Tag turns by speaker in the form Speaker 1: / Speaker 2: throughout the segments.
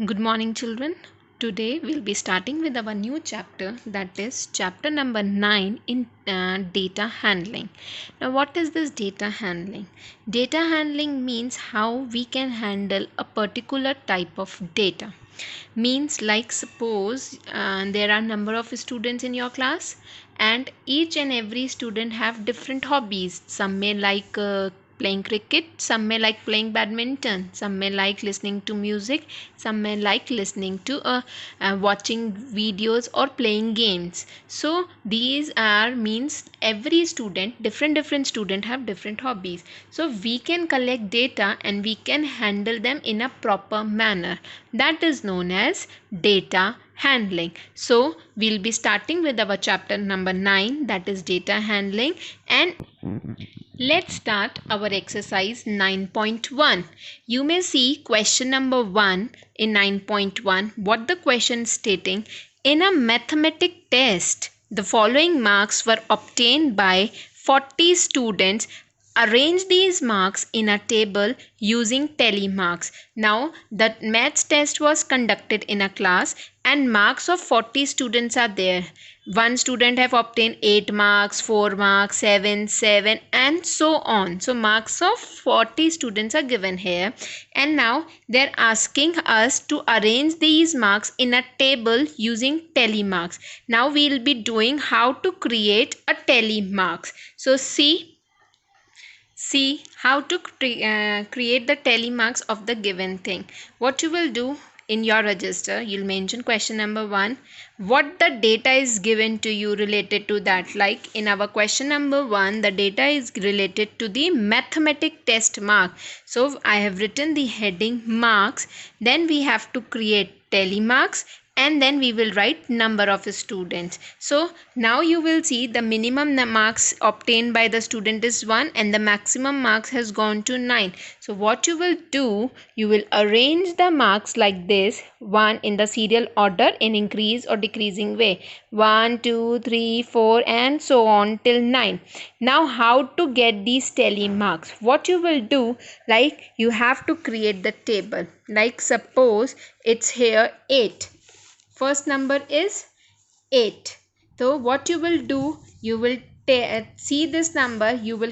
Speaker 1: Good morning, children. Today we'll be starting with our new chapter, that is chapter number 9 in data handling. Now, what is this data handling? Data handling means how we can handle a particular type of data. Means like suppose there are number of students in your class and each and every student have different hobbies. Some may like playing cricket, some may like playing badminton, some may like listening to music, some may like listening to watching videos or playing games. So these are means every student, different student have different hobbies. So we can collect data and we can handle them in a proper manner. That is known as data handling. So we'll be starting with our chapter number 9, that is data handling, and let's start our exercise 9.1. You may see question number 1 in 9.1. What the question stating: in a mathematic test, the following marks were obtained by 40 students. Arrange these marks in a table using tally marks. Now, the maths test was conducted in a class and marks of 40 students are there. One student have obtained 8 marks, 4 marks, 7 and so on. So marks of 40 students are given here, and now they're asking us to arrange these marks in a table using tally marks. Now we'll be doing how to create a tally marks. So see how to create the tally marks of the given thing. What you will do, in your register you'll mention question number 1, what the data is given to you related to that. Like in our question number 1, the data is related to the mathematic test mark. So I have written the heading marks, then we have to create tally marks, and then we will write number of students. So now you will see the minimum marks obtained by the student is 1 and the maximum marks has gone to 9. So what you will do, you will arrange the marks like this, 1 in the serial order in increase or decreasing way, 1 2 3 4 and so on till 9. Now how to get these tally marks? What you will do, like you have to create the table. Like suppose it's here 8. First number is 8. So what you will do, you will see this number, you will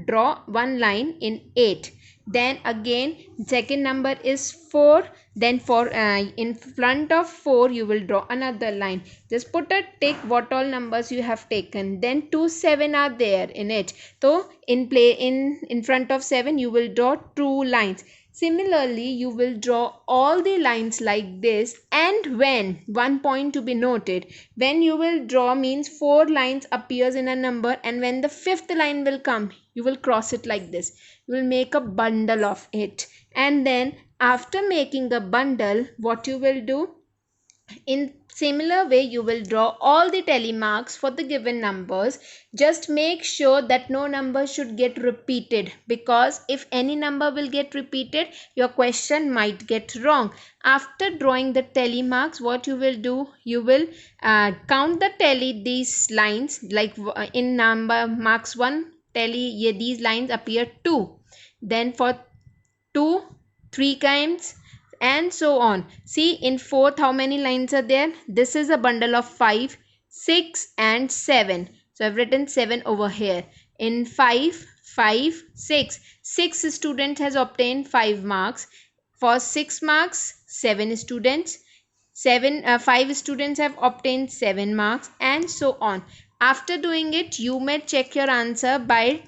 Speaker 1: draw one line in 8. Then again second number is 4. Then for in front of 4 you will draw another line. Just put a tick what all numbers you have taken. Then 2 7 are there in it. So in front of 7 you will draw 2 lines. Similarly, you will draw all the lines like this, and when, one point to be noted, when you will draw means 4 lines appears in a number, and when the 5th line will come, you will cross it like this. You will make a bundle of it, and then after making the bundle, what you will do? In similar way, you will draw all the tally marks for the given numbers. Just make sure that no number should get repeated, because if any number will get repeated, your question might get wrong. After drawing the tally marks, what you will do? You will count the tally these lines, like in number marks 1 tally, these lines appear 2. Then for 2, 3 times and so on. See in 4th how many lines are there? This is a bundle of 5, 6 and 7. So I've written 7 over here. In 5, 5, 6. 6 student has obtained 5 marks. For 6 marks, 7 students. 5 students have obtained 7 marks and so on. After doing it, you may check your answer by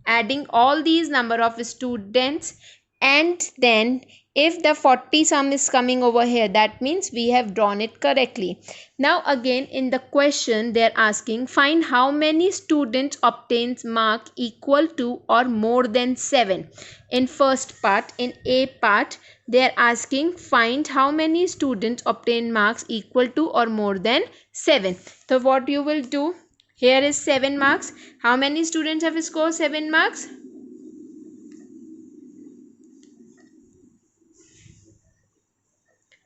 Speaker 1: adding all these number of students, and then if the 40 sum is coming over here, that means we have drawn it correctly. Now again in the question they are asking, find how many students obtains mark equal to or more than 7. In first part, in A part, they are asking find how many students obtain marks equal to or more than 7. So what you will do, here is 7 marks. How many students have scored 7 marks?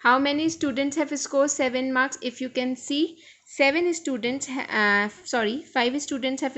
Speaker 1: How many students have scored 7 marks? If you can see, 5 students have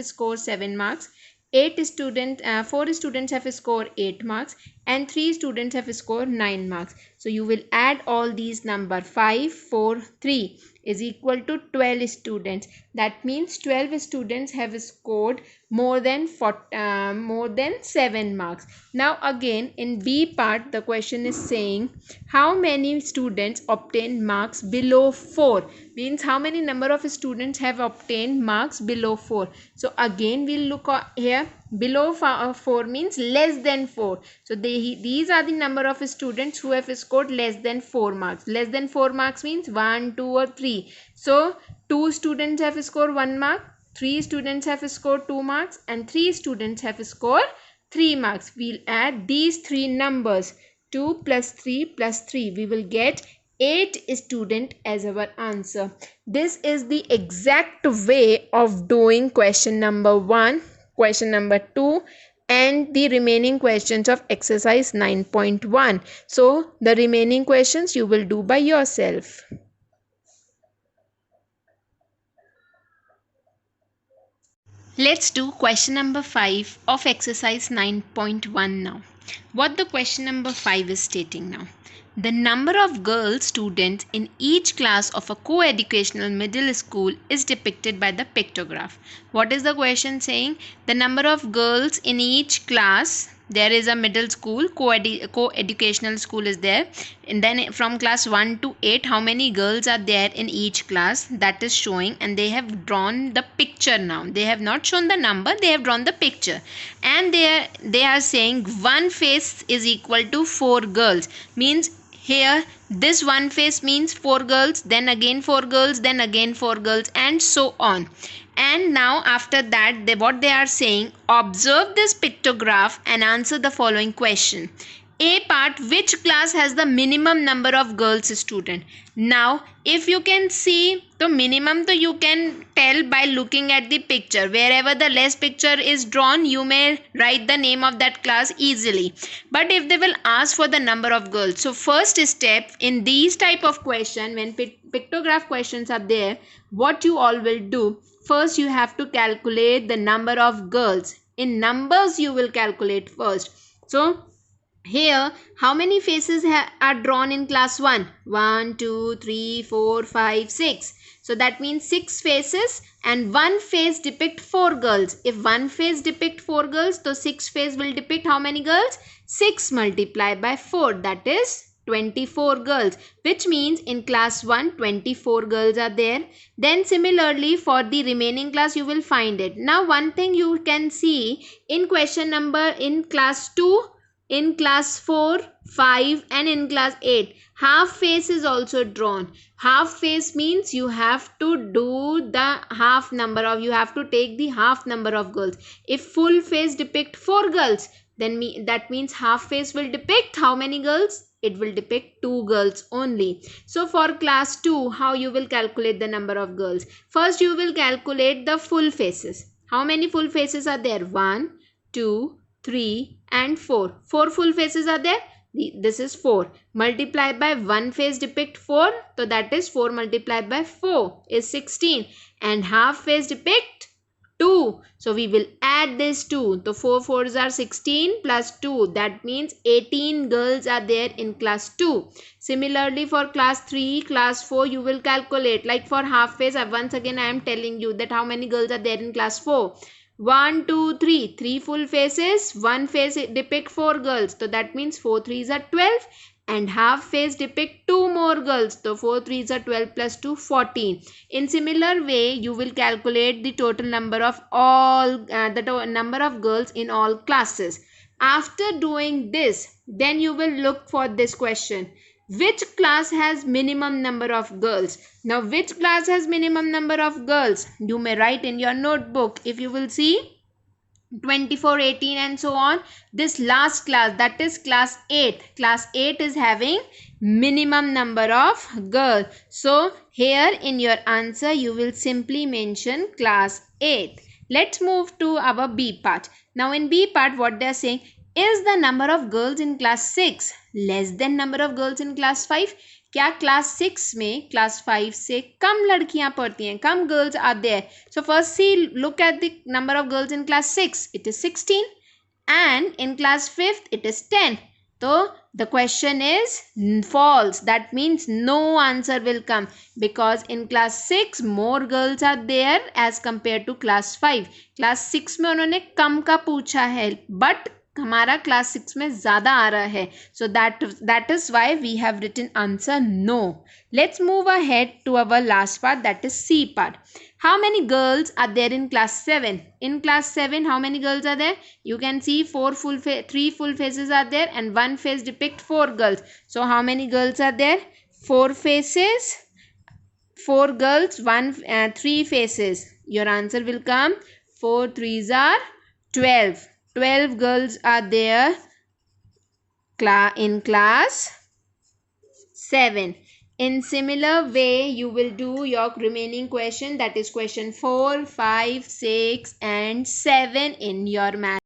Speaker 1: scored 7 marks. 4 students have scored 8 marks, and 3 students have scored 9 marks. So you will add all these number. 5, 4, 3 is equal to 12 students. That means 12 students have scored more than 7 marks. Now again in B part the question is saying how many students obtained marks below 4, means how many number of students have obtained marks below 4. So again we'll look here. Below 4 means less than 4. So these are the number of students who have scored less than 4 marks. Less than 4 marks means 1, 2 or 3. So 2 students have scored 1 mark, 3 students have scored 2 marks and 3 students have scored 3 marks. We'll add these 3 numbers. 2 plus 3 plus 3. We will get 8 student as our answer. This is the exact way of doing question number 1, question number 2 and the remaining questions of exercise 9.1. So the remaining questions you will do by yourself. Let's do question number 5 of exercise 9.1 now. What the question number 5 is stating now. The number of girl students in each class of a co-educational middle school is depicted by the pictograph. What is the question saying? The number of girls in each class, there is a middle school, co-educational school is there, and then from class 1 to 8 how many girls are there in each class, that is showing, and they have drawn the picture now. They have not shown the number, they have drawn the picture, and they are saying one face is equal to 4 girls, means here this one face means 4 girls, then again 4 girls, then again 4 girls, and so on. And now after that what they are saying, observe this pictograph and answer the following question. A part, which class has the minimum number of girls student? Now if you can see the minimum, so you can tell by looking at the picture. Wherever the less picture is drawn you may write the name of that class easily. But if they will ask for the number of girls, so first step in these type of question, when pictograph questions are there, what you all will do, first you have to calculate the number of girls. In numbers you will calculate first. So here how many faces are drawn in class 1? 1, 2, 3, 4, 5, 6. So that means 6 faces and one face depict 4 girls. If one face depict 4 girls, so 6 face will depict how many girls? 6 multiplied by 4, that is 24 girls, which means in class 1 24 girls are there. Then similarly for the remaining class you will find it. Now one thing you can see in question number, in class 2, in class 4, 5 and in class 8 half face is also drawn. Half face means you have to do the half number of, you have to take the half number of girls. If full face depict 4 girls, then that means half face will depict how many girls? It will depict 2 girls only. So for class 2 how you will calculate the number of girls? First you will calculate the full faces. How many full faces are there? 1, 2, 3 and 4. 4 full faces are there. This is 4. Multiply by one face depict 4. So that is 4 multiplied by 4 is 16. And half face depict 2. So we will add this 2. So 4 4s are 16 plus 2. That means 18 girls are there in class 2. Similarly for class 3, class 4 you will calculate. Like for half face, once again I am telling you that how many girls are there in class 4. 1, 2, 3. 3 full faces. One face depict 4 girls. So that means 4 3s are 12. And half face depict 2 more girls. So 4 3s are 12 plus 2, 14. In similar way, you will calculate the total number of number of girls in all classes. After doing this, then you will look for this question. Which class has minimum number of girls? Now, which class has minimum number of girls? You may write in your notebook. If you will see 24, 18 and so on. This last class, that is class 8. Class 8 is having minimum number of girls. So, here in your answer, you will simply mention class 8. Let's move to our B part. Now, in B part, what they are saying, is the number of girls in class 6 less than number of girls in class 5? क्या class 6 में class 5 से कम लड़कियां पढ़ती हैं, कम girls are there. So first see look at the number of girls in class 6. It is 16 and in class 5th it is 10. So the question is false. That means no answer will come, because in class 6 more girls are there as compared to class 5. class 6 में उन्होंने कम का पूछा है, but हमारा class 6 में ज़्यादा आ रहा है. So that is why we have written answer no. Let's move ahead to our last part, that is C part. How many girls are there in class 7? In class 7, how many girls are there? You can see 3 full faces are there and one face depict 4 girls. So how many girls are there? 4 faces, 4 girls, 3 faces. Your answer will come 4 threes are 12. 12 girls are there in class 7. In similar way, you will do your remaining question, that is question 4, 5, 6 and 7 in your math.